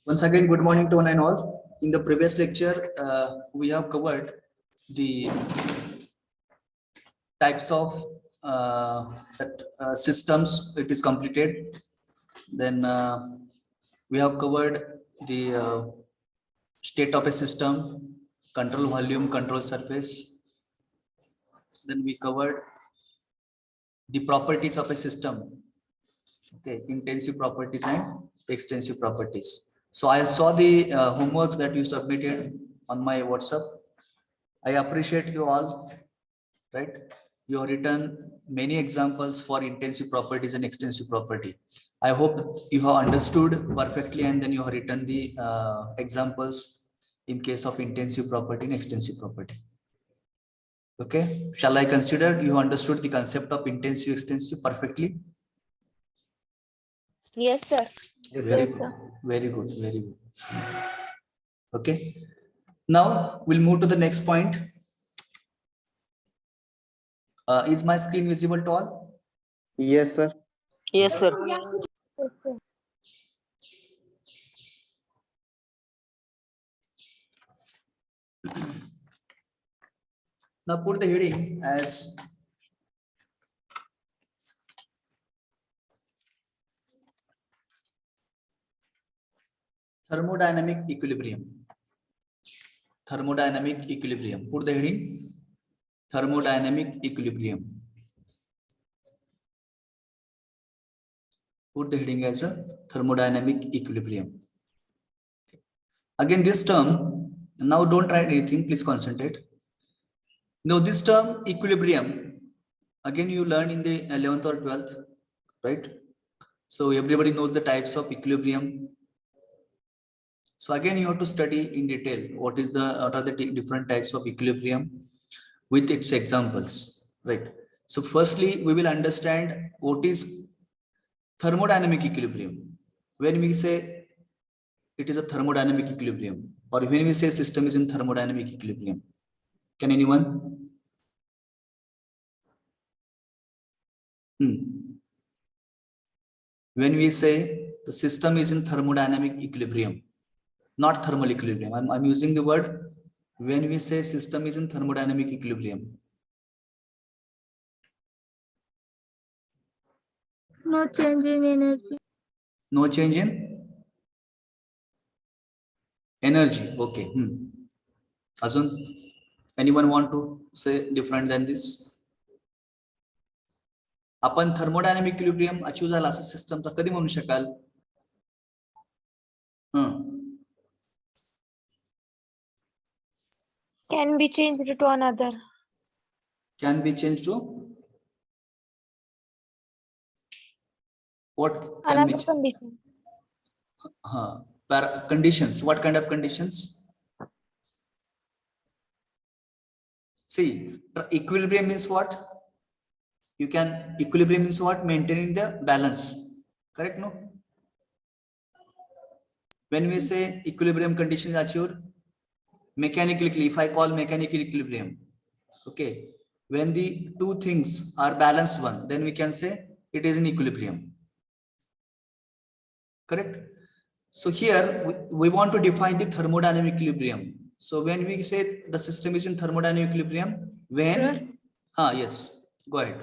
Once again, good morning to one and all. In the previous lecture, we have covered the types of systems it is completed. Then we have covered the state of a system, control volume, control surface. Then we covered the properties of a system. Okay, intensive properties and extensive properties. So I saw the homeworks that you submitted on my WhatsApp. I appreciate you all, right? You have written many examples for intensive properties and extensive property. I hope you have understood perfectly and then you have written the examples in case of intensive property and extensive property. Okay, shall I consider you understood the concept of intensive, extensive perfectly? Yes, sir. Very good, very good, very good. Okay, now we'll move to the next point. Is my screen visible to all? Yes, sir. Yes, sir. Now put the heading as thermodynamic equilibrium. Thermodynamic equilibrium. Put the heading thermodynamic equilibrium. Put the heading as a thermodynamic equilibrium. Okay. Again, this term, now don't write anything, please concentrate. Now this term equilibrium, again you learn in the 11th or 12th, right? So everybody knows the types of equilibrium. So again, you have to study in detail what are the different types of equilibrium with its examples, right? So firstly, we will understand what is thermodynamic equilibrium. When we say it is a thermodynamic equilibrium, or when we say system is in thermodynamic equilibrium, can anyone? When we say the system is in thermodynamic equilibrium, not thermal equilibrium. I'm using the word when we say system is in thermodynamic equilibrium. No change in energy. No change in energy. Okay. Azun, anyone want to say different than this? आपण thermodynamic equilibrium achieve झाला असं सिस्टमचा कधी म्हणू शकाल? Can be changed to another. Can be changed to what? Can Another be condition. Conditions. What kind of conditions? See, equilibrium means what? Equilibrium means what? Maintaining the balance. Correct, no? When we say equilibrium condition is achieved, mechanically, if I call mechanical equilibrium, okay, when the two things are balanced one, then we can say it is in equilibrium. Correct? So here we want to define the thermodynamic equilibrium. So when we say the system is in thermodynamic equilibrium, when yes, go ahead.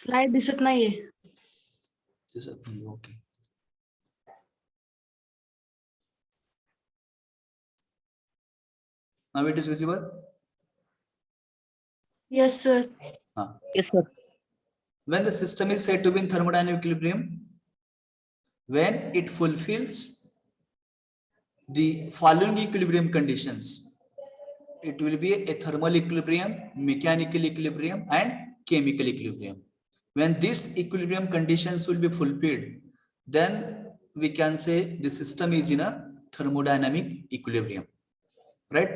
Slide दिसत नाहीये. Okay. Now it is visible? Yes, sir. Yes, sir. When the system is said to be in thermodynamic equilibrium, when it fulfills the following equilibrium conditions, it will be a thermal equilibrium, mechanical equilibrium, and chemical equilibrium. When these equilibrium conditions will be fulfilled, then we can say the system is in a thermodynamic equilibrium, right?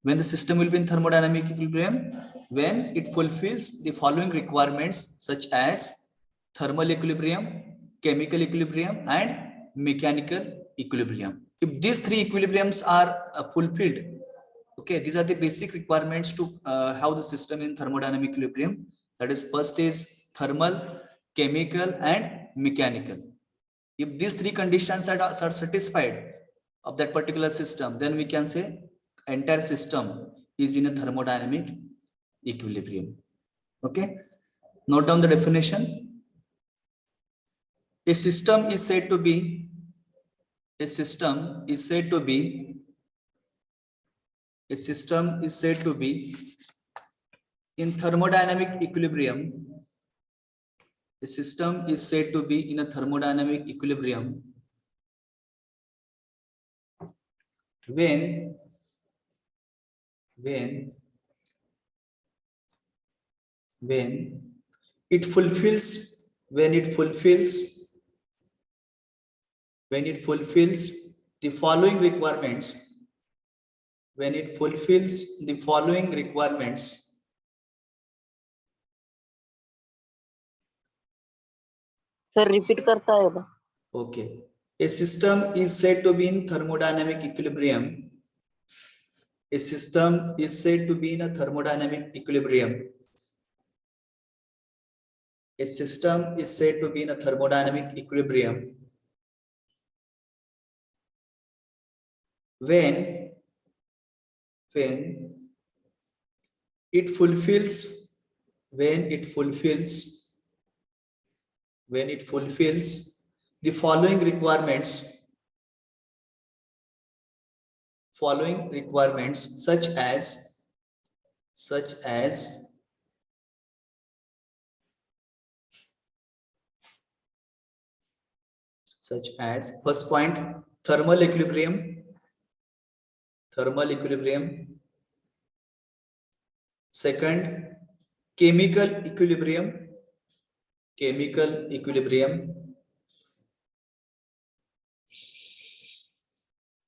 When the system will be in thermodynamic equilibrium, when it fulfills the following requirements such as thermal equilibrium, chemical equilibrium, and mechanical equilibrium. If these three equilibriums are fulfilled, okay, these are the basic requirements to have the system in thermodynamic equilibrium. That is, first is thermal, chemical, and mechanical. If these three conditions are satisfied, of that particular system, then we can say entire system is in a thermodynamic equilibrium. Okay, note down the definition. A system is said to be in thermodynamic equilibrium. A system is said to be in a thermodynamic equilibrium when it fulfills the following requirements. When it fulfills the following requirements. Sir, repeat करता है ना? Okay. A system is said to be in thermodynamic equilibrium. A system is said to be in a thermodynamic equilibrium. A system is said to be in a thermodynamic equilibrium when it fulfills the following requirements such as first point, thermal equilibrium. Second, chemical equilibrium.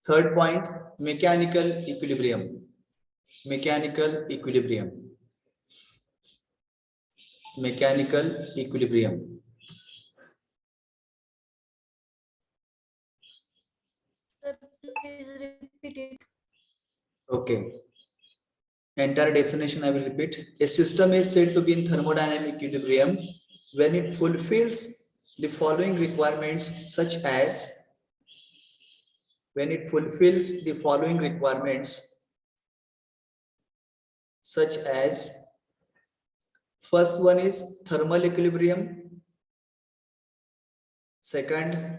Third point, mechanical equilibrium. Please repeat it. Okay. Entire definition I will repeat. A system is said to be in thermodynamic equilibrium when it fulfills the following requirements such as first one is thermal equilibrium, second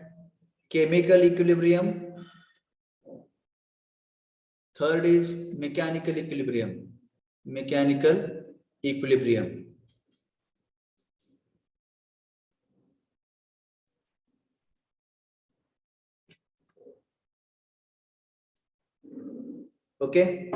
chemical equilibrium, third is mechanical equilibrium. Okay.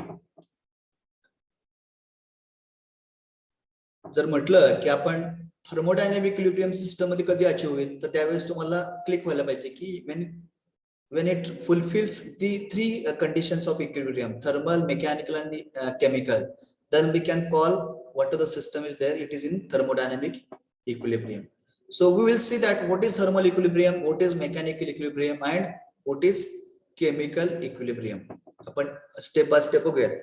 जर म्हटलं की आपण thermodynamic equilibrium system मध्ये कधी achieve होईल तर त्यावेळेस तुम्हाला क्लिक व्हायला पाहिजे की when it fulfills the three conditions of equilibrium, thermal, mechanical and chemical, then we can call whatever the system is there, it is in thermodynamic equilibrium. So we will see that what is thermal equilibrium, what is mechanical equilibrium and what is chemical equilibrium. But step by step again.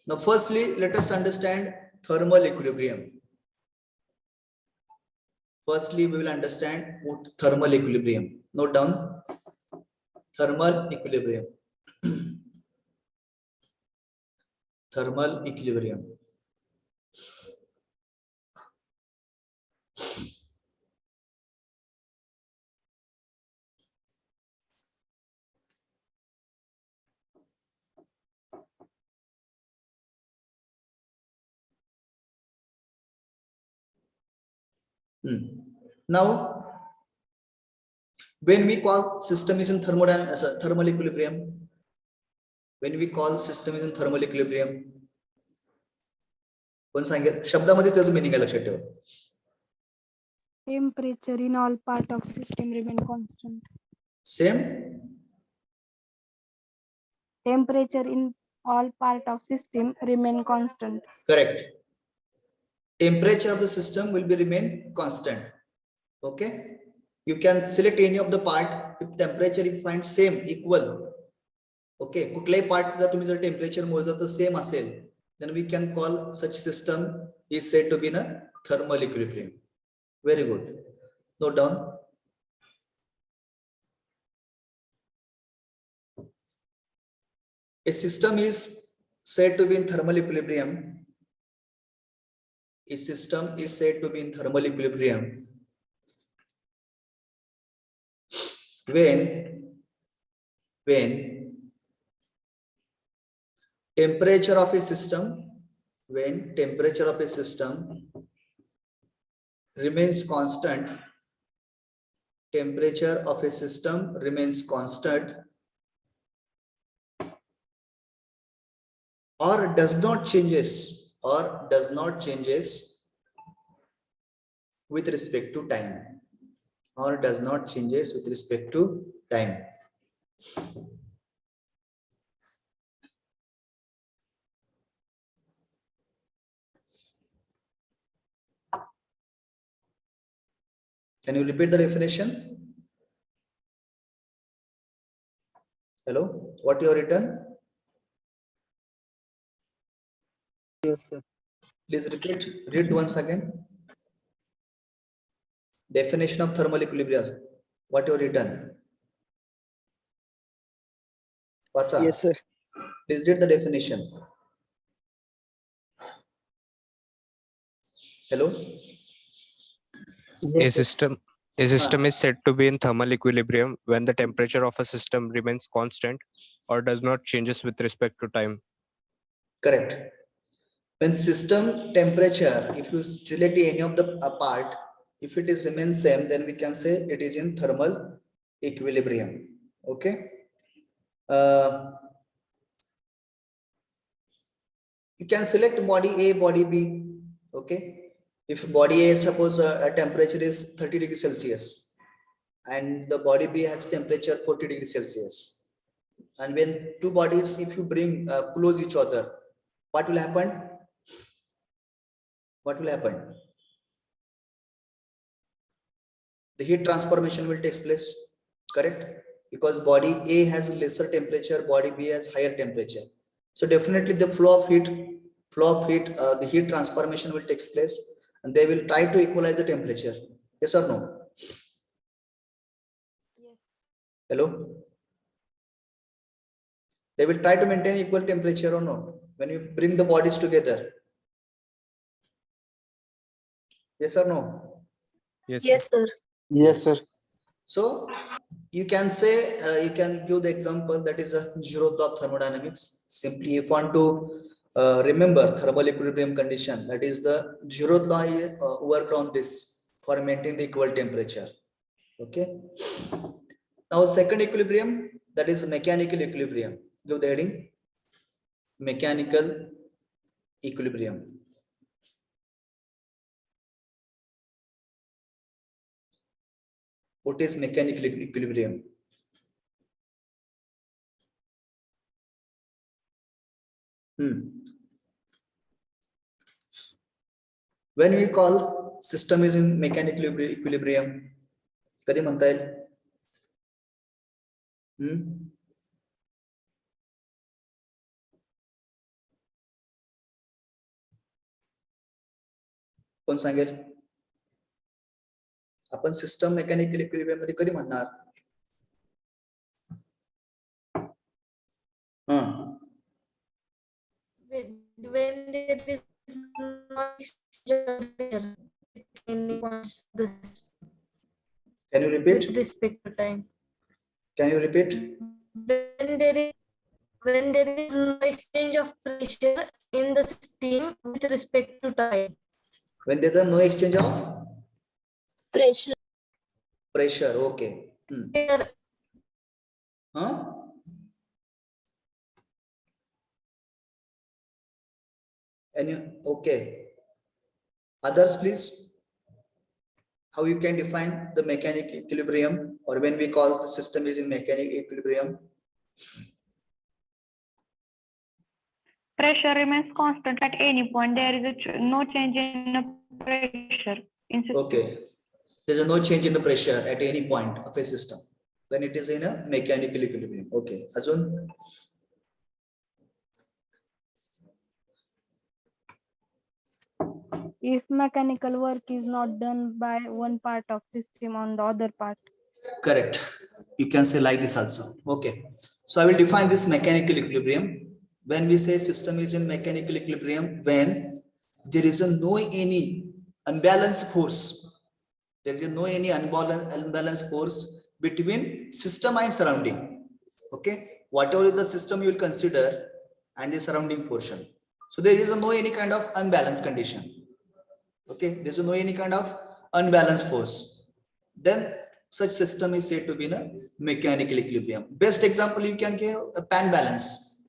Now firstly, let us understand thermal equilibrium. Firstly, we will understand what thermal equilibrium. Note down. Thermal equilibrium. Thermal equilibrium. Now, when we call system is in thermal equilibrium, पण सांगेल शब्दामध्ये त्याचं meaning लक्षात ठेवा. Temperature in all part of system remain constant. Same. Temperature in all part of system remain constant. Correct. Temperature of the system will be remain constant. Okay. You can select any of the part. If temperature you find same, equal. Okay. कुठल्याही part जर तुम्ही जर temperature मोजलं तर same असेल, then we can call such system is said to be in a thermal equilibrium. Very good. Note down. A system is said to be in thermal equilibrium. A system is said to be in thermal equilibrium when temperature of a system remains constant. Temperature of a system remains constant or does not changes with respect to time, or does not changes with respect to time. Can you repeat the definition? Hello, what you have written? Yes, sir. Please read once again. Definition of thermal equilibrium. What you have written? What's up? Yes, sir. Please read the definition. Hello? A Yes, sir. system a system is said to be in thermal equilibrium when the temperature of a system remains constant or does not changes with respect to time. Correct. When system temperature, if you select any of the part, if it is remains same, then we can say it is in thermal equilibrium. Okay. You can select body A, body B. Okay. If body A, suppose a temperature is 30 degrees Celsius and the body B has temperature 40 degrees Celsius. And when two bodies, if you bring close each other, what will happen? What will happen? The heat transformation will take place, correct? Because body A has lesser temperature, body B has higher temperature. So definitely the flow of heat, the heat transformation will take place, and they will try to equalize the temperature. Yes or no? Yes. Hello? They will try to maintain equal temperature or not when you bring the bodies together. Yes or no? Yes, sir. sir. Yes, sir. So you can say, you can give the example that is a zeroth law of thermodynamics. Simply, if you want to remember thermal equilibrium condition, that is the zeroth law worked on this for maintaining the equal temperature. Okay. Now, second equilibrium, that is mechanical equilibrium. Give the heading: mechanical equilibrium. What is mechanical equilibrium? When we call system is in mechanical equilibrium, कधी म्हणता येईल? कोण सांगेल? आपण system mechanical equilibrium मध्ये कधी म्हणणार? When there is not any points Can you repeat? with respect to time. Can you repeat? When there is no exchange of pressure in the system with respect to time. When there is no exchange of Pressure. pressure. Okay. Okay. Others, please. How you can define the mechanical equilibrium, or when we call the system is in mechanical equilibrium? Pressure remains constant at any point. There is no change in the pressure in system. Okay. There is no change in the pressure at any point of a system. Then it is in a mechanical equilibrium. Okay. Ajun? If mechanical work is not done by one part of system on the other part. Correct. You can say like this also. Okay. So I will define this mechanical equilibrium. When we say system is in mechanical equilibrium, when there is a no any unbalanced force, there is no any unbalanced force between system and surrounding. Okay. Whatever is the system you will consider and the surrounding portion. So there is no any kind of unbalanced condition. Okay. There is no any kind of unbalanced force. Then such system is said to be in a mechanical equilibrium. Best example you can give a pan balance.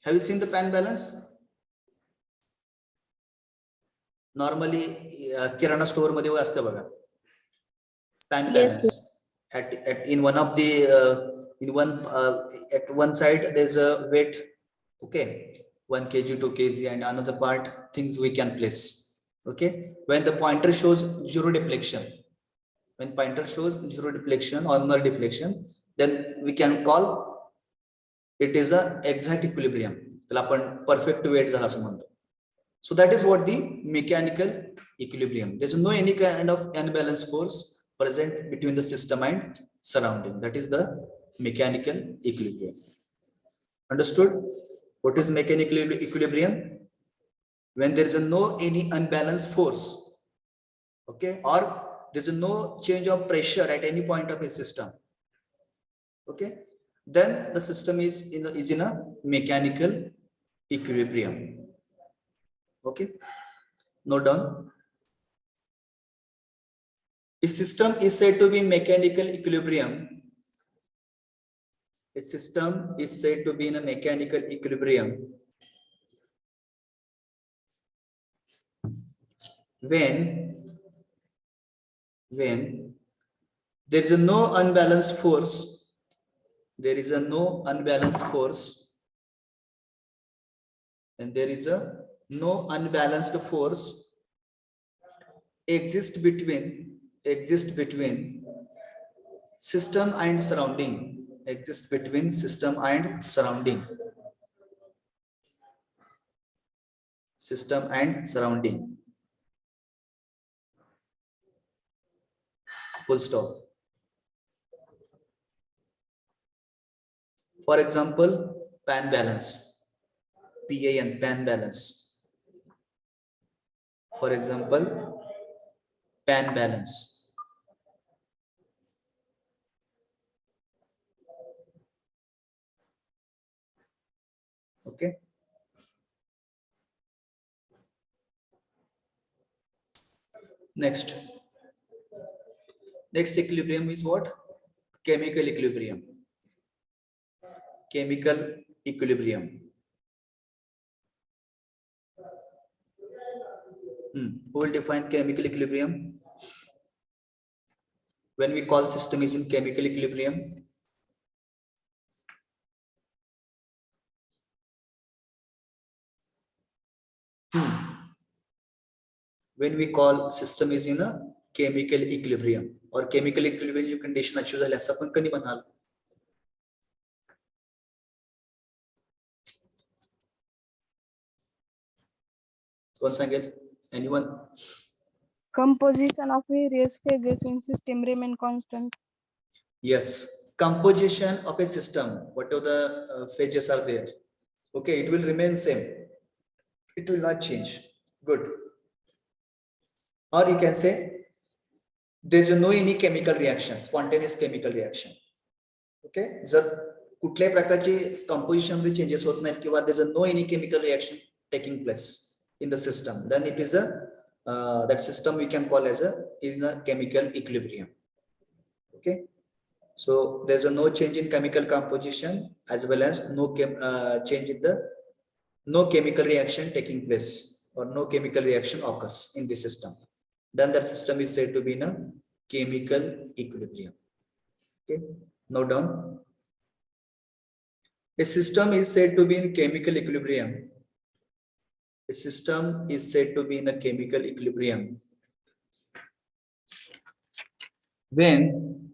Have you seen the pan balance? Normally kirana store मध्ये असते बघा pan Yes, balance. At in one of the at one side there's a weight, okay, 1 kg 2 kg, and another part things we can place. Okay, when the pointer shows zero deflection, when pointer shows zero deflection or null deflection, then we can call it is a exact equilibrium. त्याला आपण perfect weight झाला असं म्हणतो. So that is what the mechanical equilibrium. There is no any kind of unbalanced force present between the system and surrounding. That is the mechanical equilibrium. Understood? What is mechanical equilibrium? When there is no any unbalanced force, okay, or there is no change of pressure at any point of a system, okay, then the system is in a mechanical equilibrium. Okay, note down. A system is said to be in mechanical equilibrium. A system is said to be in a mechanical equilibrium when there is no unbalanced force, there is a no unbalanced force, and there is a no unbalanced force exist between system and surrounding, exist between system and surrounding, system and surrounding, full stop. For example, pan balance, PAN, pan balance. For example, pan balance. Okay. Next equilibrium is what? Chemical equilibrium. Chemical equilibrium. Who will define chemical equilibrium? When we call system is in chemical equilibrium, when we call system is in a chemical equilibrium, or chemical equilibrium जो condition achieve झाली असं आपण कधी म्हणाल? कोण सांगेल? Anyone? Composition of various phases in system remain constant. Yes, composition of a system, whatever the phases are there, okay, it will remain same. It will not change. Good. Or you can say there is no any chemical reaction, spontaneous chemical reaction. Okay, जर कुठल्याही प्रकारची composition मध्ये changes होत नाहीत किंवा there is no any chemical reaction taking place in the system, then it is a that system we can call as in a chemical equilibrium. Okay, so there's a no change in chemical composition as well as no change in the no chemical reaction taking place, or no chemical reaction occurs in the system, then that system is said to be in a chemical equilibrium. Okay, note down. A system is said to be in chemical equilibrium. A system is said to be in a chemical equilibrium when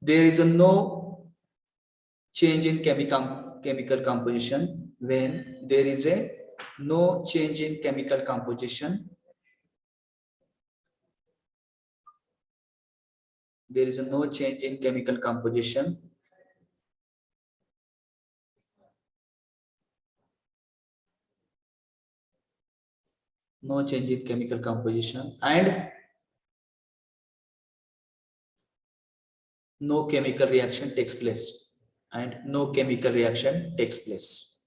there is a no change in chemical composition, when there is a no change in chemical composition. There is no change in chemical composition. No change in chemical composition, and no chemical reaction takes place. And no chemical reaction takes place.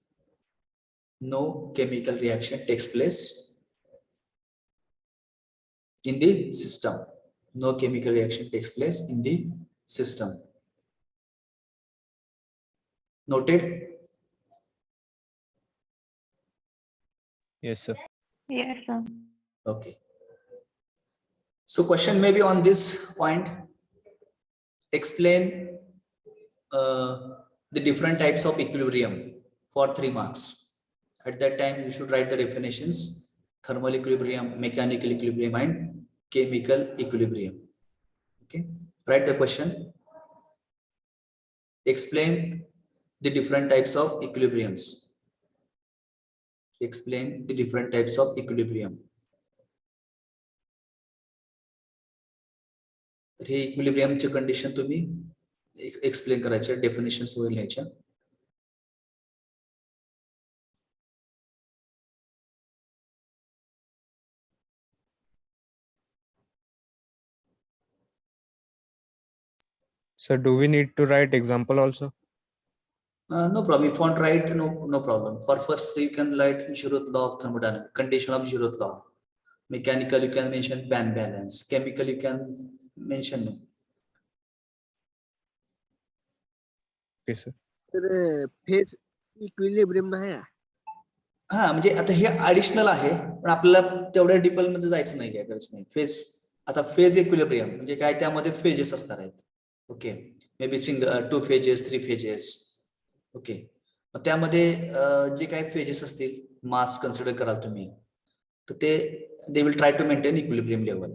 No chemical reaction takes place in the system. No chemical reaction takes place in the system. Noted? Yes, sir. Yes, sir. Okay. So question may be on this point. Explain the different types of equilibrium for 3 marks. At that time, you should write the definitions: thermal equilibrium, mechanical equilibrium, and chemical equilibrium. Okay, write the question. Explain the different types of equilibriums. Explain the different types of equilibrium. तर हे इक्विलिब्रियमचे condition तुम्ही explain करायचे, definitions वगैरे लिहायच्या. So do we need to write example also? No problem. If you want to write, no problem. For first, you can write zeroth law of thermodynamics, condition of zeroth law. Mechanical, you can mention band balance. Chemical, you can mention. Okay, sir. तर phase equilibrium नाही आहे. हा, म्हणजे आता हे additional आहे, पण आपल्याला तेवढ्या डिटेल मध्ये जायचं नाही, काय करायचं नाही. फेज, आता फेज इक्विलिब्रियम म्हणजे काय, त्यामध्ये फेजेस असणार आहेत. Okay, may be single, 2 phases, 3 phases. Okay, त्यामध्ये जे काही फेजेस असतील, मास कन्सिडर कराल तुम्ही, तर ते they will try to maintain equilibrium level.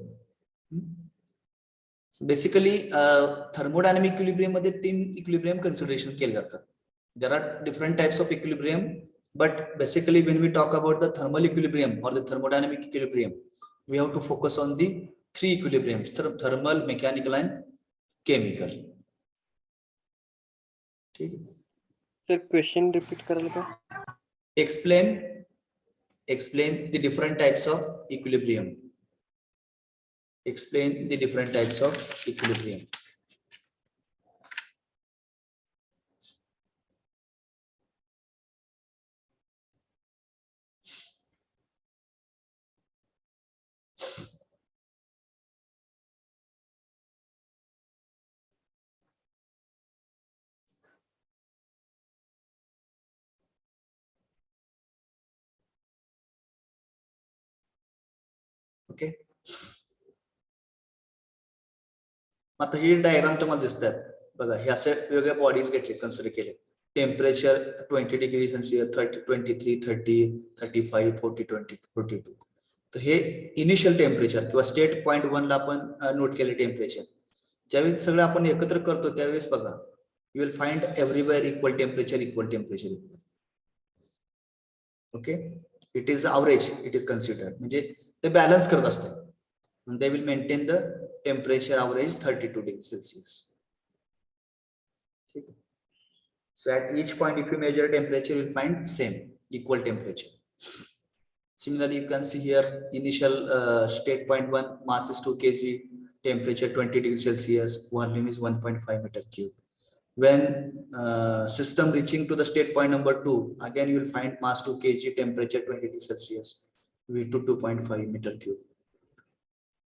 Basically thermodynamic equilibrium मध्ये 3 इक्विलिब्रियम कन्सिडरेशन केले जातात. There are different types of equilibrium, but basically when we talk about the thermal equilibrium or the thermodynamic equilibrium, we have to focus on the 3 equilibriums: thermal, mechanical, and chemical. ठीक है. Sir question repeat कराल का? Explain the different types of equilibrium. Explain the different types of equilibrium. Okay, आता ही diagram तुम्हाला दिसतात बघा. हे असे वेगवेगळे बॉडीज घेतले, कन्सिडर केले. Temperature 20 degree Celsius, 23, 30, 35, 40, 20, 42. तर हे इनिशियल टेम्परेचर किंवा स्टेट पॉइंट 1 ला आपण नोट केले टेम्परेचर. ज्यावेळेस सगळं आपण एकत्र करतो त्यावेळेस बघा, you will find everywhere equal temperature. Okay, it is average, it is considered, म्हणजे ते बॅलन्स करत असतात. and they will maintain the temperature average 32 degrees Celsius. So at each point, if you measure temperature, you will find same, equal temperature. Similarly, you can see here initial state point 1, mass is 2 kg, temperature 20 degrees Celsius, volume is 1.5 meter cube. When system reaching to the state point number 2, again you will find mass 2 kg, temperature 20 degrees Celsius, V2 2.5 meter cube.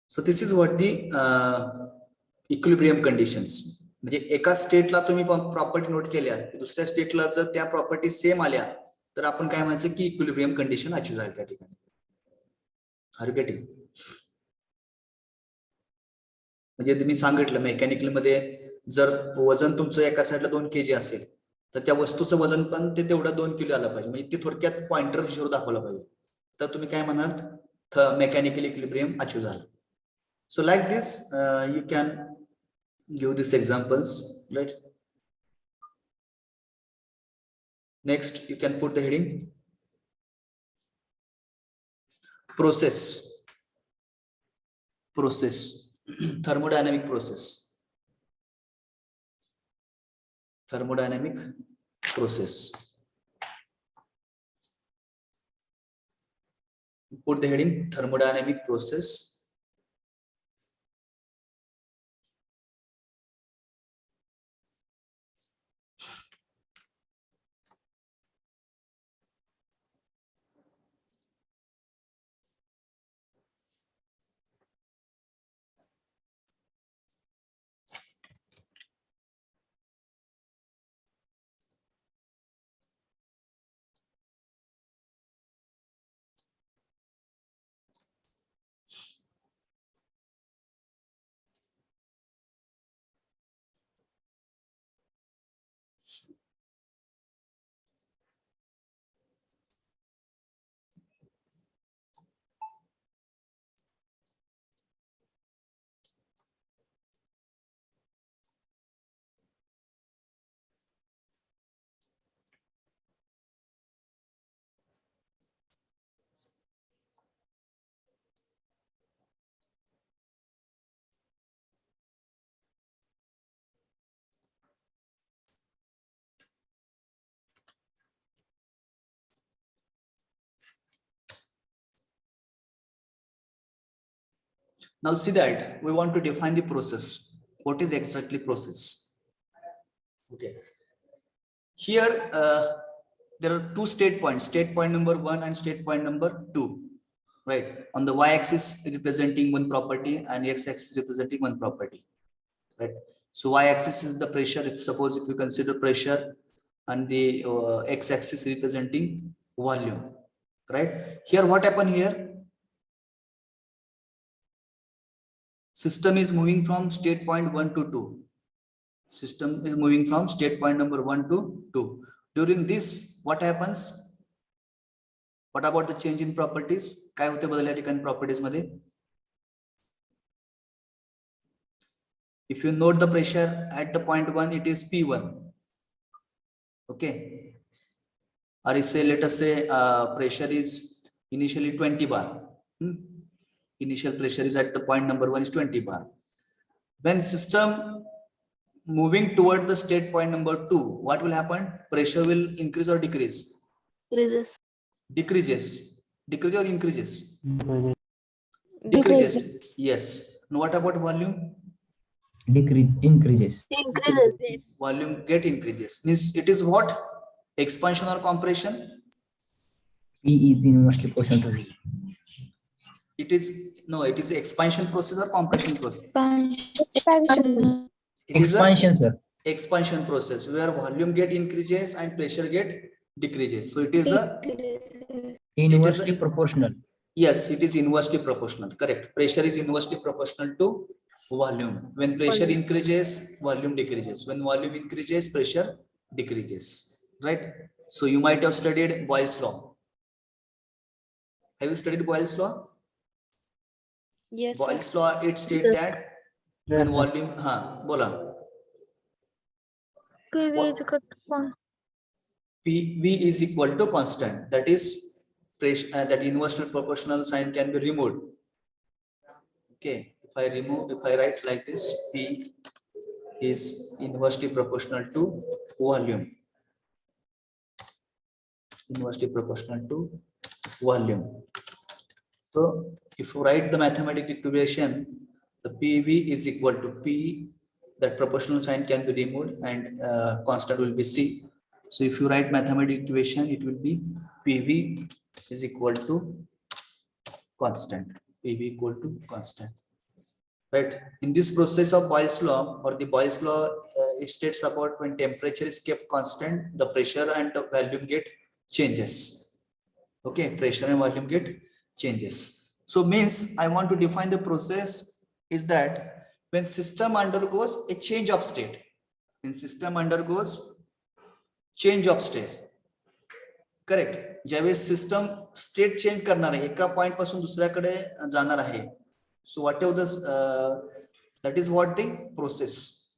So this is what the equilibrium conditions. म्हणजे एका स्टेटला तुम्ही property note केल्या, दुसऱ्या स्टेटला जर त्या property same आल्या तर आपण काय म्हणायचं की इक्विलिब्रियम कंडिशन अचीव्ह झाली त्या ठिकाणी. Are you getting? म्हणजे तुम्ही सांगितलं मेकॅनिकल मध्ये जर वजन तुमचं एका साईडला 2 kg असेल तर त्या वस्तूचं वजन पण ते तेवढं 2 किलो आलं पाहिजे. म्हणजे ते थोडक्यात पॉइंटर झिरो दाखवलं पाहिजे. तर तुम्ही काय म्हणाल, मेकॅनिकल इक्विलिब्रियम अचीव्ह झाला. So like this, you can give these examples, right? Next, you can put the heading. process thermodynamic process. Put the heading thermodynamic process. Now see that we want to define the process. What is exactly process? Okay. Here there are two state points, state point number 1 and state point number 2. Right. On the y-axis representing one property and x-axis representing one property. Right. So y-axis is the pressure. If suppose if you consider pressure, and the x-axis representing volume. Right. Here what happened here? System is moving from state point 1 to 2. System is moving from state point number 1 to 2. During this, what happens? What about the change in properties? काय होते बदल या ठिकाणी properties मध्ये? If you note the pressure at the point 1, it is P1. Okay. Or say, let us say pressure is initially 20 bar. Initial pressure is at the point number 1 is 20 bar. When system moving toward the state point number 2, what will happen? Pressure will increase or decrease? Decreases or increases? Decreases. Yes. And what about volume? Increases. Volume get increases. Means it is what? Expansion or compression? P is inversely proportional to V. It is expansion process or compression process? Expansion. It is a Expansion, sir. expansion process where volume get increases and pressure get decreases. So it is a Inversely proportional. yes, it is inversely proportional. Correct. Pressure is inversely proportional to volume. When pressure increases, volume decreases. When volume increases, pressure decreases. Right. So you might have studied Boyle's law. Have you studied Boyle's law? Yes. Boyle's law, it states that when volume, bola. PV is equal to constant. That is pressure, that inversely proportional sign can be removed. Okay, if I write like this, P is inversely proportional to volume. Inversely proportional to volume. So if you write the mathematical equation, the PV is equal to P, that proportional sign can be removed, and constant will be C. So if you write mathematical equation, it will be PV is equal to constant. PV equal to constant. Right. In this process of Boyle's law, or the Boyle's law, it states about when temperature is kept constant, the pressure and the volume get changes. Okay, pressure and volume get changes. So means I want to define the process is that when system undergoes a change of state, when system undergoes change of state, correct, ज्यावेळेस system state change करणार आहे, एका point पासून दुसऱ्याकडे जाणार आहे, so whatever this that is what the process,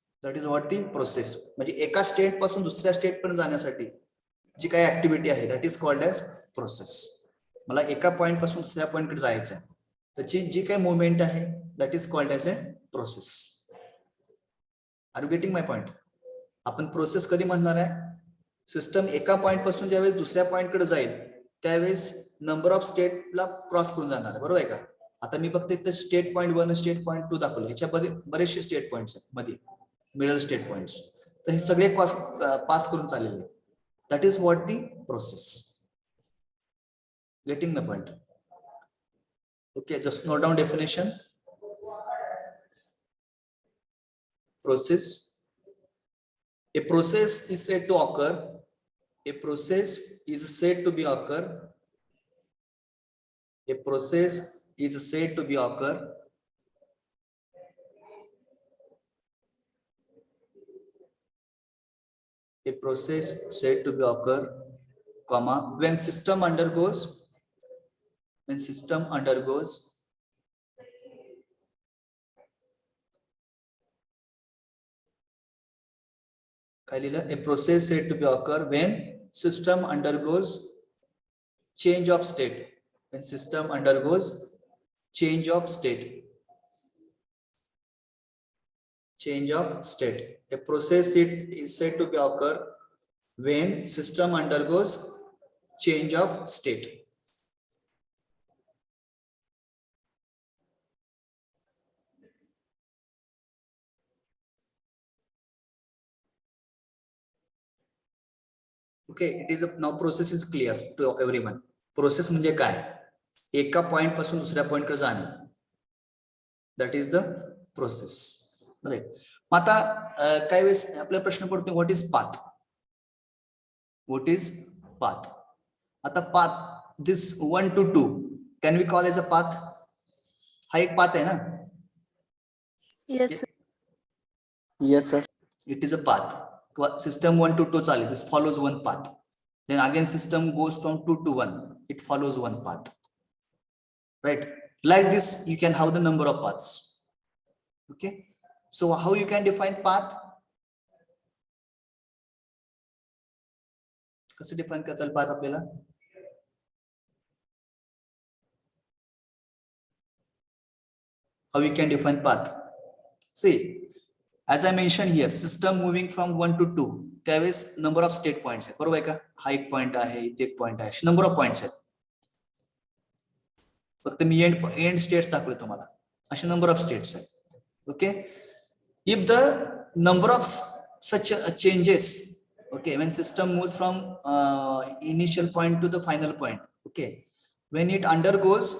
म्हणजे एका स्टेट पासून दुसऱ्या स्टेट पर्यंत जाण्यासाठी जी काही ऍक्टिव्हिटी आहे, that is called as process. मला एका पॉइंट पासून दुसऱ्या पॉइंट कडे जायचं आहे, त्याची जी काही मुवमेंट आहे that is called as a process. Are you getting my point? आपण प्रोसेस कधी म्हणणार आहे? सिस्टम एका पॉइंट पासून ज्यावेळेस दुसऱ्या पॉइंट कडे जाईल त्यावेळेस नंबर ऑफ स्टेटला क्रॉस करून जाणार आहे, बरोबर आहे का? आता मी फक्त इथे स्टेट पॉइंट 1 स्टेट पॉइंट 2 दाखवले, ह्याच्यामध्ये बरेचसे स्टेट पॉइंट्स आहेत मध्ये, मिडल स्टेट पॉइंट्स, तर हे सगळे पास करून चाललेले. That is what the process. Getting the point? Okay, just note down definition. Process. A process is said to occur. A process is said to be occur. A process is said to be occur. A process said to be occur, comma, when system undergoes a process said to be occur when system undergoes change of state. When system undergoes change of state. Change of state. A process is said to be occur when system undergoes change of state. Okay, it is now process is clear to everyone. Process म्हणजे काय? एका point पासून दुसऱ्या point कडे जाणे, that is the process. Right. आता काही वेळेस आपला प्रश्न पडतो, what is path? What is path? आता path, this 1 to 2 can we call as a path? हा एक पाथ आहे ना? Yes, sir. Yes, sir. It is a path. System 1 to 2 चालेल, this follows one path. Then again system goes from 2 to 1, it follows one path. Right? Like this you can have the number of paths. Okay, so how you can define path? कसं define करता येईल path आपल्याला? How you can define path? See, as I mentioned here, system moving from 1 to 2, त्यावेळेस number of state points आहे, बरोबर आहे का? हा एक पॉइंट आहे, इथे एक पॉइंट आहे, number of points आहेत. फक्त मी एंड स्टेट्स दाखवले तुम्हाला, असे नंबर ऑफ स्टेट्स आहेत. Okay, if the number of such changes, okay, when system moves from initial point to the final point, okay, when it undergoes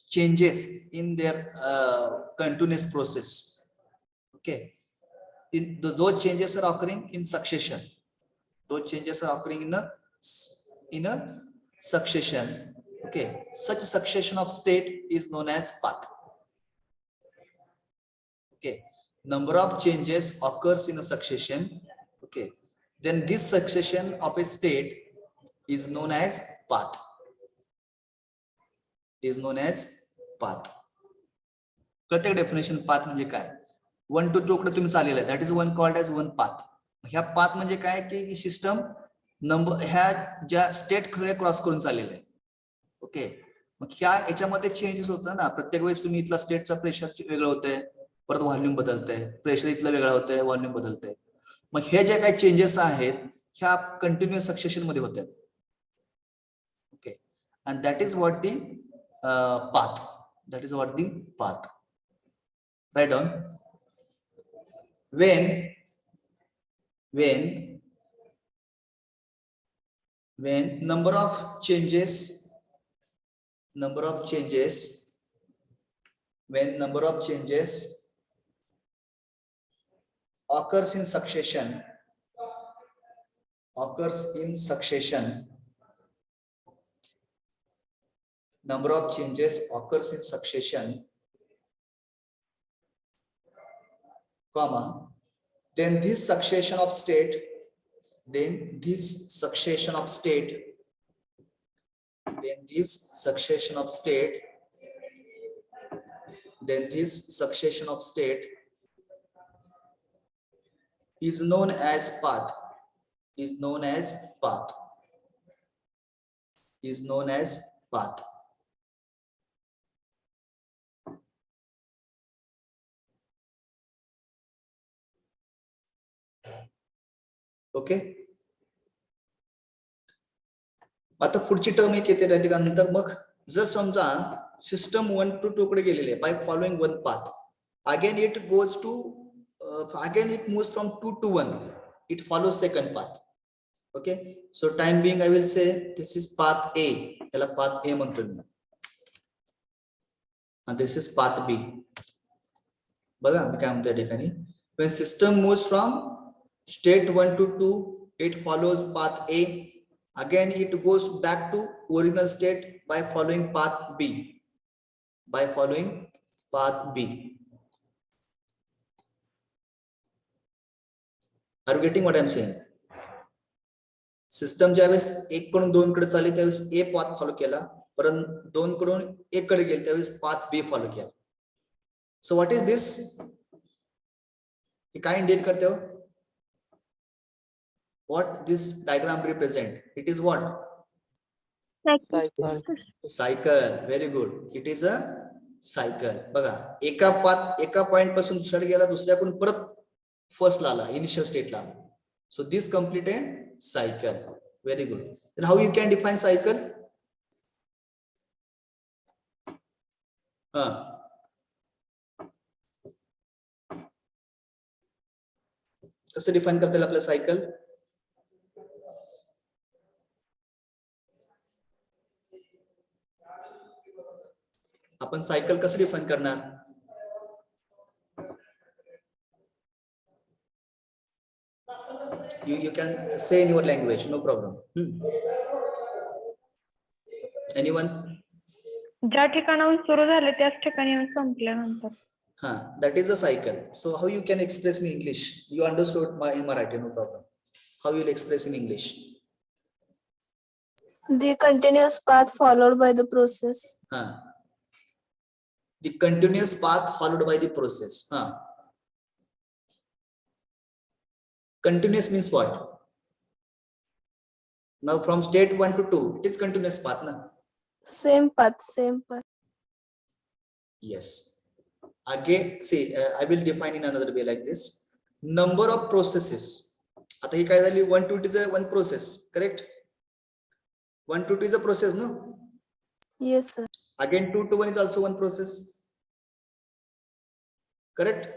changes in their continuous process, okay, those changes are occurring in succession. Those changes are occurring in a succession. Okay, such succession of state is known as path. Okay, number of changes occurs in a succession. Okay, then this succession of a state is known as path. Is known as path. प्रत्येक definition path म्हणजे काय? 1 to 2 कडे तुम्ही चाललेला आहे, that is one called as one path. ह्या path म्हणजे काय की सिस्टम नंबर ह्या ज्या स्टेट खरे क्रॉस करून चाललेलं आहे. ओके, मग ह्या याच्यामध्ये चेंजेस होतात ना, प्रत्येक वेळेस तुम्ही इथला स्टेटचा प्रेशर वेगळं होतंय, परत व्हॉल्यूम बदलतंय, प्रेशर इथलं वेगळं होतंय, व्हॉल्यूम बदलतंय. मग हे जे काही चेंजेस आहेत ह्या कंटिन्युअस सक्सेशन मध्ये होत आहेत. Okay, and that is what the path. That is what the path. Write down. When number of changes occurs in succession, number of changes occurs in succession, comma, then this succession of state is known as path. Is known as path. Okay, आता पुढची term एक येते त्याच्यानंतर मग जर समजा system 1 to 2 कडे गेलेले by following one path, again it goes to again it moves from 2 to 1, it follows second path. Okay, so time being I will say this is path A, त्याला path ए म्हणतो मी, and this is path B. बघा मी काय म्हणतो या ठिकाणी, when system moves from state 1 to 2, it follows path A. Again, it goes back to original state by following path B. By following path B. Are you getting what I'm saying? System ज्यावेळेस 1 कडून 2 कडे चालली त्यावेळेस a path follow केला, परंतु 2 कडून 1 कडे गेले त्यावेळेस पाथ बी फॉलो केला. So what is this? हे काय इंडिकेट करते हो? What this diagram represent? It is what? Cycle. Very good. It is a cycle. बघा, एका पॉइंट पासून दुसऱ्याकडे गेला, दुसऱ्याकडून परत फर्स्ट ला आला, इनिशियल स्टेट ला आला. So this complete a cycle. Very good. Then how you can define cycle? कसं define करता येईल आपल्या सायकल? आपण सायकल कसं डिफाइन करणार? You can say in your language, no problem. Anyone? ज्या ठिकाणाहून सुरू झाले त्याच ठिकाणी येऊन संपल्यानंतर. That is a cycle. So how you can express in English? You understood in Marathi, no problem. How you will express in English? The continuous path followed by the process. The continuous path followed by the process. Continuous means what? Now from state 1 to 2, it is continuous path, na? Same path, same path. Yes. Again, see, I will define in another way like this. Number of processes. आता ही काय झाली? 1 to 2 is a one process, correct? 1 to 2 is a process, no? Yes, sir. Again, 2 to 1 is also one process, correct?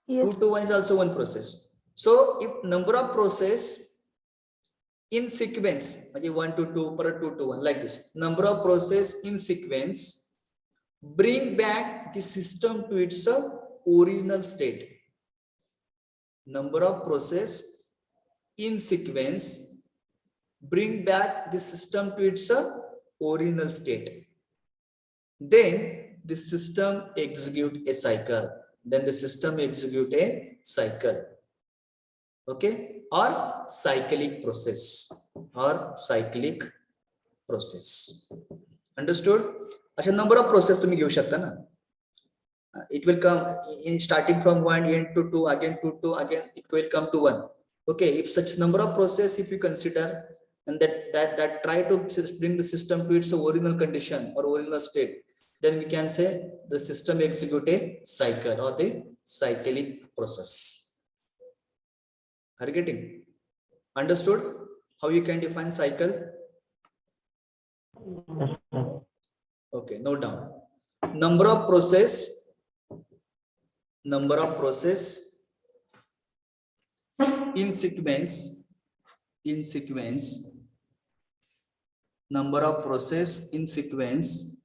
Yes. 2 to 1 is also one process. So if number of process in sequence, okay, 1 to 2 per 2 to 1 like this, number of process in sequence bring back the system to its original state. Number of process in sequence bring back the system to its original state. Then the system execute a cycle. Then the system execute a cycle. Okay, or cyclic process, or cyclic process. Understood? अशा number of process तुम्ही घेऊ शकता ना. It will come in starting from 1 end to 2, again 2 to again it will come to 1. Okay, if such number of process if you consider and that try to bring the system to its original condition or original state, then we can say the system execute a cycle or the cyclic process. Are you getting? Understood how you can define cycle? Okay, note down. Number of process in sequence, number of process in sequence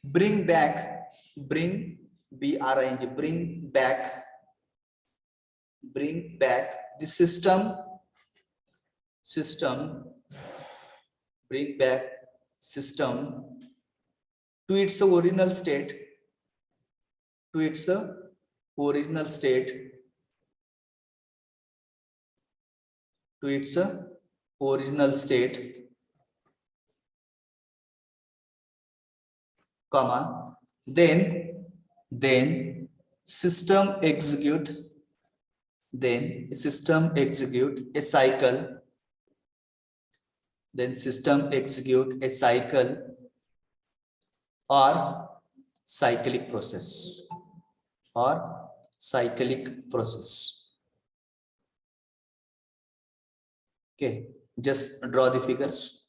bring back the system to its original state, comma, then system execute then system execute a cycle, then system execute a cycle or cyclic process or cyclic process. Okay, just draw the figures.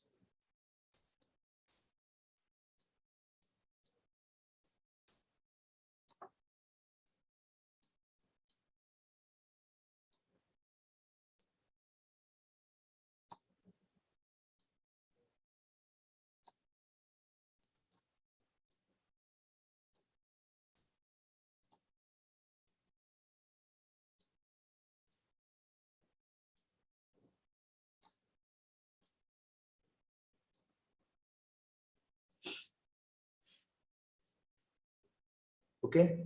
Okay,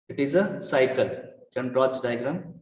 it is a cycle. Can draw this diagram.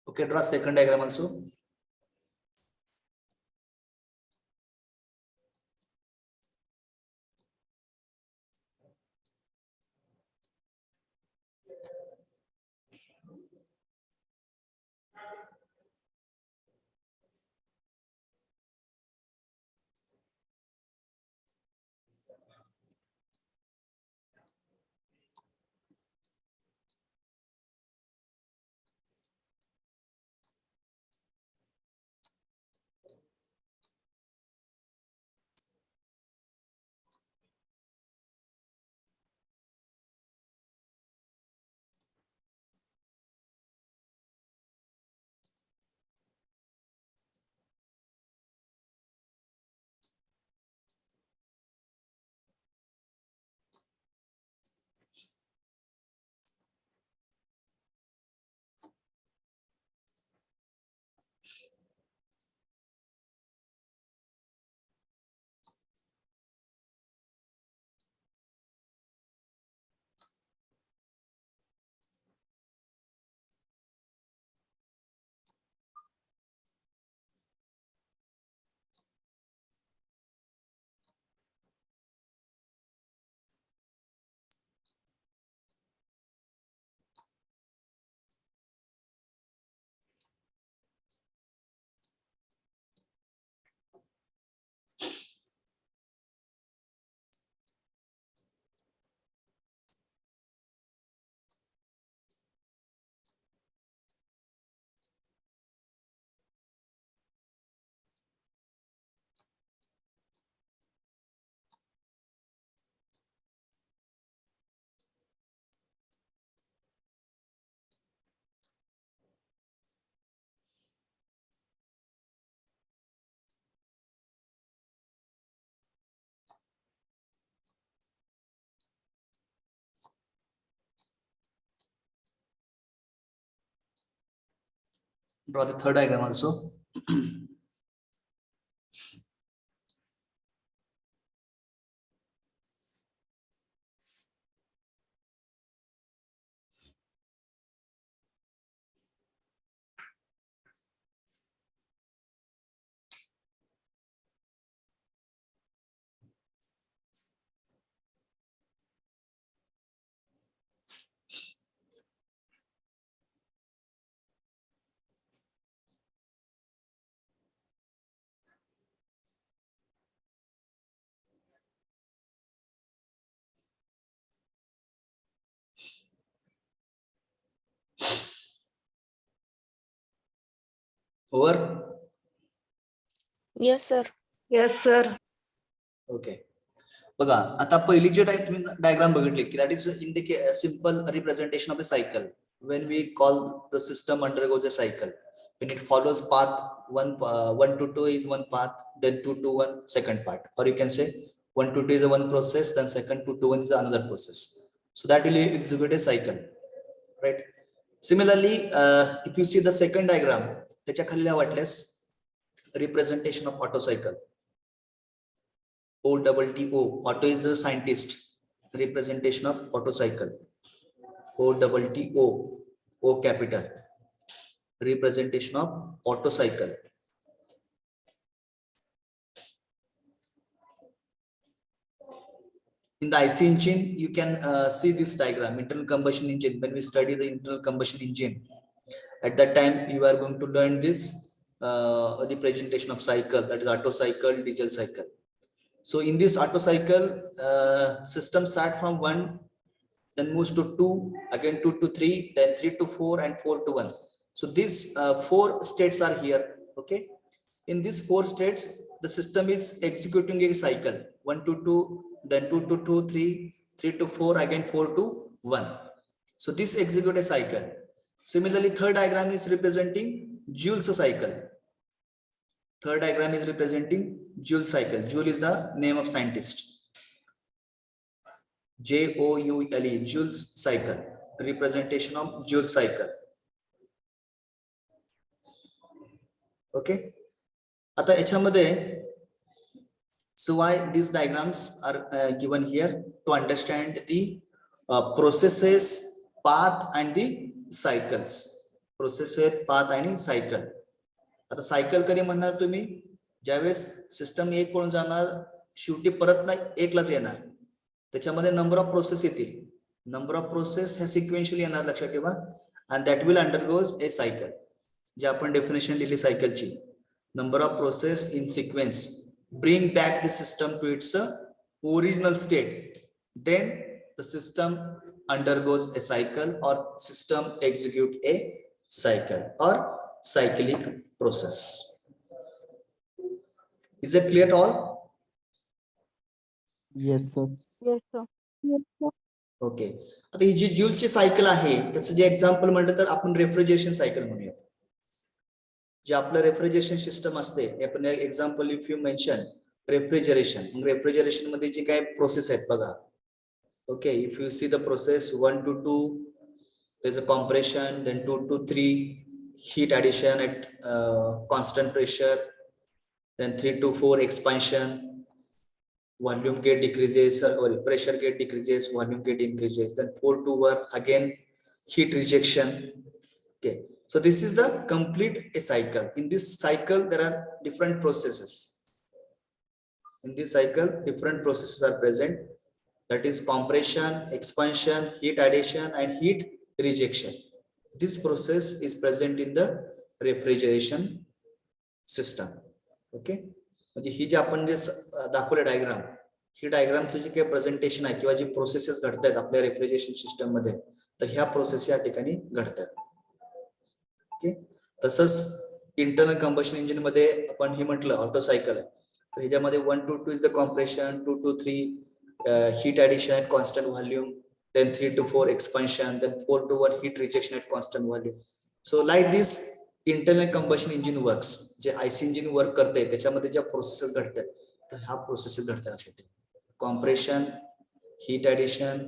Okay, draw second diagram also. Draw the third diagram also. Over? Yes, sir. Yes, sir. Okay. बघा आता पहिली जे तुम्ही diagram बघितली की that is indicate simple representation of a cycle when we call the system undergoes a cycle when it follows path 1 to 2 is one path, then 2 to 1 second part, or you can say 1 to 2 is a one process, then second 2 to 1 is another process. So that will execute a cycle, right? Similarly, if you see the second diagram, त्याच्या खाली वाटल्यास representation of auto cycle. OTTO, auto is the scientist, representation of auto cycle. OTTO, O capital, representation of auto cycle. In the IC engine, you can see this diagram, internal combustion engine. When we study the internal combustion engine, at that time you are going to learn this representation of cycle, that is auto cycle, diesel cycle. So in this auto cycle, system start from 1, then moves to 2, again 2 to 3, then 3 to 4, and 4 to 1. So these 4 states are here. Okay, in these 4 states, the system is executing a cycle, 1 to 2, then 2 to 2, 3 to 4, again 4 to 1. So this execute a cycle. Similarly, third diagram is representing Joule's cycle. Third diagram is representing Joule cycle. Joule is the name of scientist. Joule, Joule's cycle, representation of Joule cycle. Okay. आता याच्यामध्ये, so why these diagrams are given here? To understand the processes, path and the cycles. Processes, path आणि cycle. आता cycle कधी म्हणणार तुम्ही? ज्यावेळेस system 1 कडून जाणार, शेवटी परत ना 1 लाच येणार, त्याच्यामध्ये नंबर ऑफ प्रोसेस येतील. नंबर ऑफ प्रोसेस ह्या सिक्वेन्शियली येणार, लक्षात ठेवा. And that will undergoes a cycle, जे आपण डेफिनेशन लिहिली सायकलची. Number of process in sequence bring back the system to its original state, then the system undergoes a cycle or system execute a cycle or cyclic process. Is it clear to all? Yes, sir. Yes, sir. Yes, sir. Okay. आता ही जी जूलची cycle आहे, त्याचं जे example म्हटलं तर आपण refrigeration cycle म्हणूयात. जे आपलं refrigeration system असते, आपण example if you mention refrigeration, refrigeration मध्ये जे काय प्रोसेस आहेत बघा. Okay, if you see the process 1 to 2, there's a compression, then 2 to 3, heat addition at constant pressure, then 3 to 4, expansion, volume gate decreases, or pressure gate decreases, volume gate increases, then 4 to 1, again heat rejection. Okay, so this is the complete a cycle. In this cycle, there are different processes. In this cycle, different processes are present. That is compression, expansion, heat addition and heat rejection. This process is present in the refrigeration system. Okay, म्हणजे ही जी आपण जे दाखवले diagram, ही डायग्रामचं जे काही presentation आहे किंवा जी processes घडतात आपल्या refrigeration system मध्ये, तर ह्या प्रोसेस या ठिकाणी घडतात. ओके, तसंच इंटरनल कंबशन इंजिन मध्ये आपण हे म्हटलं ऑटो सायकल आहे, तर ह्याच्यामध्ये 1 to 2 is the compression, 2 to 3 heat addition at constant volume, then 3 to 4 expansion, then 4 to 1 heat rejection at constant volume. So like this internal combustion engine works. J IC engine work करते त्याच्यामध्ये ज्या processes घडतात, तर ह्या processes घडतात अशा. Compression, heat addition,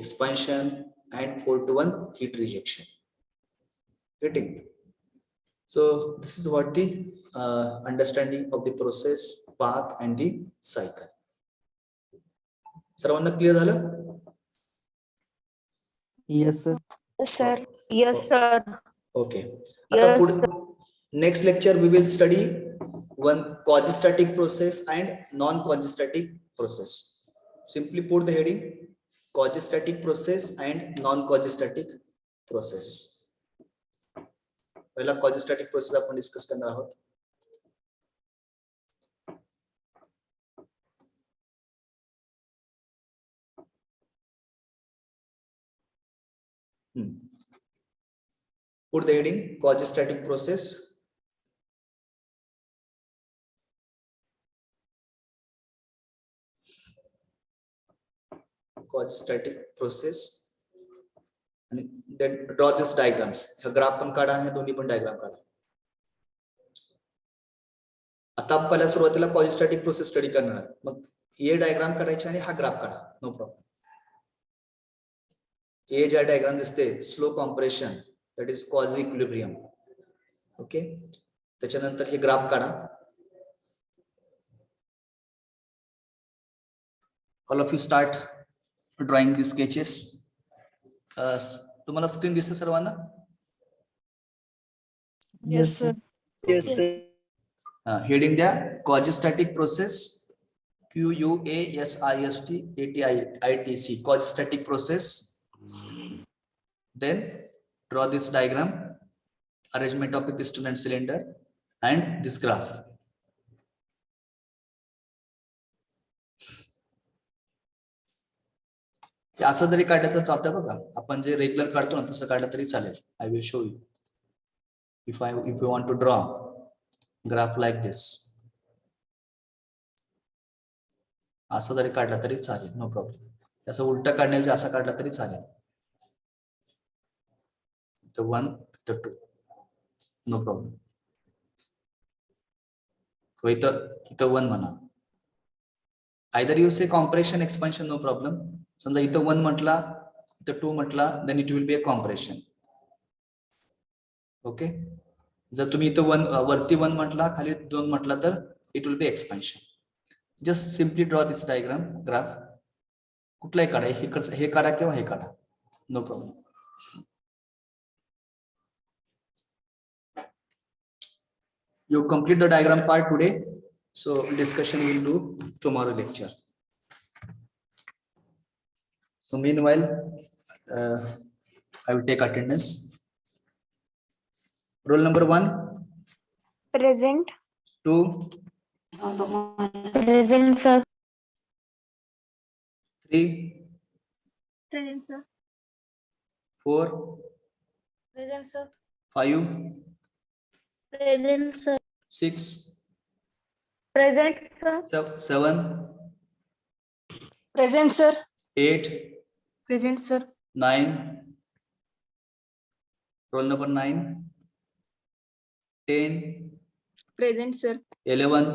expansion and 4 to 1 heat rejection. Getting? So this is what the understanding of the process, path and the cycle. सर्वांना clear झालं? Yes, sir. Sir. Yes, sir. Okay. आता पुढे next lecture we will study one quasi-static process and non-quasi-static process. Simply put the heading quasi-static process and non-quasi-static process. पहिला quasi-static process आपण discuss करणार आहोत. Put the heading quasi-static process quasi-static process. आणि then draw this diagrams. हे graph पण काढा आणि दोन्ही पण डायग्राम काढा. आता पहिल्या सुरुवातीला quasi-static प्रोसेस स्टडी करणार आहे. मग हे डायग्राम काढायचे आणि हा ग्राफ काढा. No problem. हे ज्या डायग्राम दिसते slow compression that is quasi equilibrium. Okay, त्याच्यानंतर हे ग्राफ काढा. All of you start drawing the sketches. तुम्हाला स्क्रीन दिसते सर्वांना? Yes, sir. Yes, sir. Heading द्या quasi-static process QUASISTATIC quasi-static process. Then draw this diagram, arrangement of a piston and cylinder, and this graph. असं जरी काढलं तर चालतं बघा. आपण जे रेग्युलर काढतो ना तसं काढलं तरी चालेल. I will show you. If you want to draw graph like this, असं जरी काढला तरी चालेल. No problem. असं उलट काढण्याऐवजी असं काढला तरी चालेल. इथं 1 इथं 2 नो प्रॉब्लेम. इथं 1 म्हणा. Either you say compression expansion no problem. समजा इथं 1 म्हटला इथं 2 म्हटला then it will be a compression. Okay, जर तुम्ही इथं 1 वरती 1 म्हटला खाली 2 म्हटला तर it will be expansion. Just simply draw this diagram graph. कुठलाही काढा, हे काढा किंवा हे काढा, no problem. You complete the diagram part today, so discussion we will do tomorrow lecture. So meanwhile, I will take attendance. Roll number 1, Present. 2, Present, sir. 3, Present, sir. 4, Present, sir. 5, Present, sir. 6, Present, sir. 7, Present, sir. 8, Present, sir. 9. Roll number 9, 10, Present, sir. 11,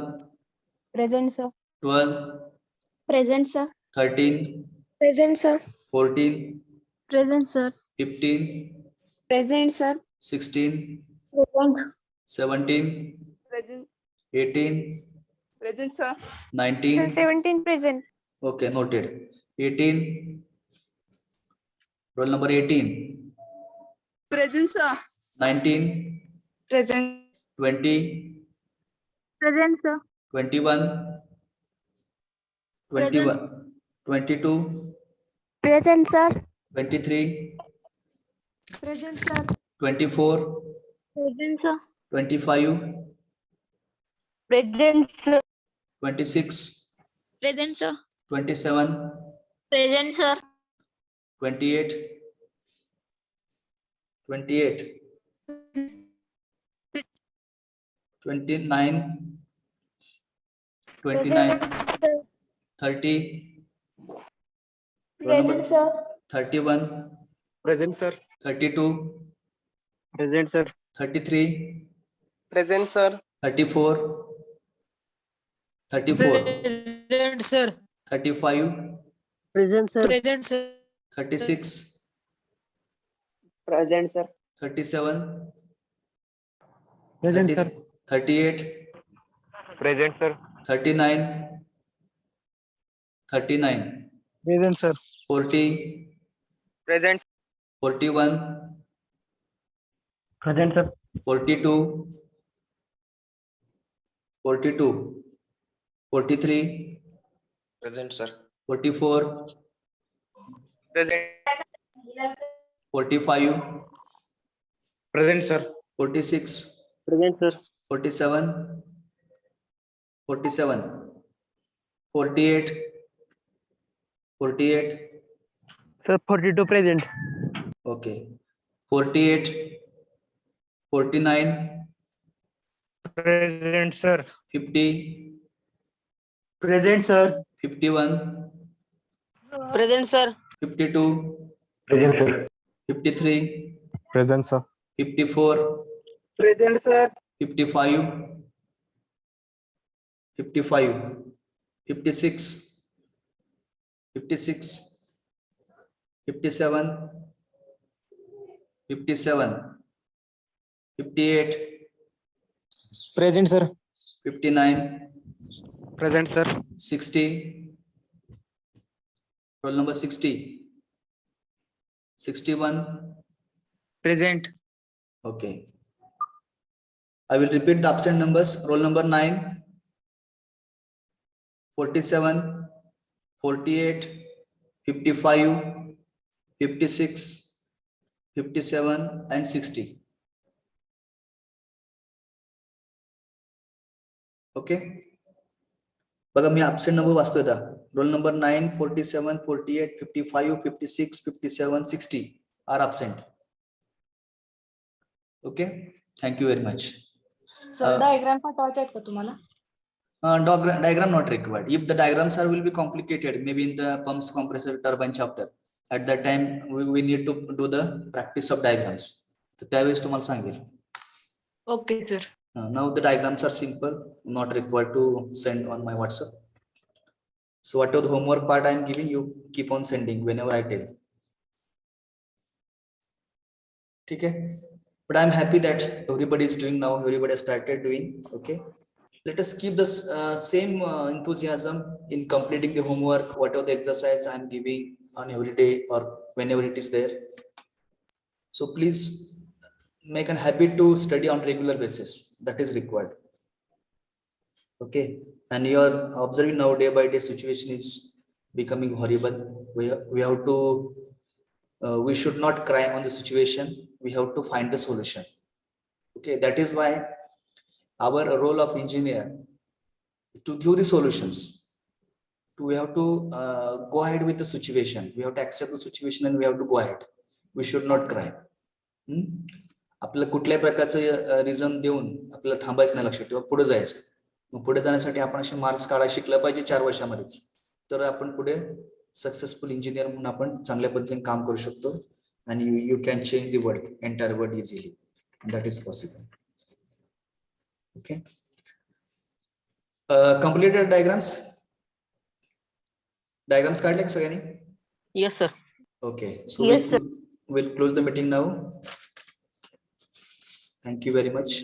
Present, sir. 12, Present, sir. 13, Present, sir. 14, Present, sir. 15, Present, sir. 16, Present. 17, Present. 18, Present, sir. 19. 17 present. Okay, noted. 18. Roll number 18. Present, sir. 19, Present. 20, Present, sir. 21, 21, 22, Present, sir. 23, Present, sir. 24, Present, sir. 25, Present, sir. 26, Present, sir. 27, Present, sir. 28, 28, 29, 29, 30, roll number Present, sir. 31, Present, sir. 32, Present, sir. 33, Present, sir. 34, 34, Present, sir. 35, Present, sir. Present, sir. 36, Present, sir. 37, Present, 30, 38, Present, sir. 39, 39, Present, sir. 40, Present. 41, Present, sir. 42, 42, 43, Present, sir. 44, Present. 45, Present, sir. 46, Present, sir. 47, 47, 48, 48, Sir, 42 present. okay, 48, 49, Present, sir. 50, Present, sir. 51, Present, sir. 52, Present, sir. 53, Present, sir. 54, Present, sir. 55, 55, 56, 56, 57, 57, 58, Present, sir. 59, Present, sir. 60, roll number 60, 61. Present. Okay. I will repeat the absent numbers. Roll number 9, 47, 48, 55, 56, 57 and 60. Okay. बघा मी absent number वाचतोय आता. Roll number 9, 47, 48, 55, 56, 57, 60 are absent. Okay. Thank you very much. Sir diagram पाठवायचे आहेत का तुम्हाला? Diagram not required. If the diagrams are will be complicated, maybe in the pumps, compressor, turbine chapter, at that time we need to do the practice of diagrams. तर त्यावेळेस तुम्हाला सांगेल. Okay sir. Now the diagrams are simple, not required to send on my WhatsApp. So whatever the homework part I am giving, you keep on sending whenever I tell. Okay. But I am happy that everybody is doing now. Everybody has started doing. Okay. Let us keep this same enthusiasm in completing the homework, whatever the exercise I am giving on every day or whenever it is there. So please make a habit to study on regular basis. That is required. Okay. And you are observing now day by day situation is becoming horrible. We have to, we should not cry on the situation. We have to find the solution. Okay. That is why our role of engineer to give the solutions. We have to go ahead with the situation. We have to accept the situation and we have to go ahead. We should not cry. आपल्याला कुठल्याही प्रकारचं reason देऊन आपल्याला थांबायचं नाही लक्षात ठेवा, पुढे जायचं. मग पुढे जाण्यासाठी आपण असे मार्क्स काढायला शिकलं पाहिजे 4 वर्षामध्येच, तर आपण पुढे सक्सेसफुल इंजिनियर म्हणून आपण चांगल्या पद्धतीने काम करू शकतो आणि you can change the world, entire world easily. That is possible. Okay. Completed diagrams. Diagrams काढले का सगळ्यांनी? Yes, sir. Okay. So we'll close the meeting now. Thank you very much.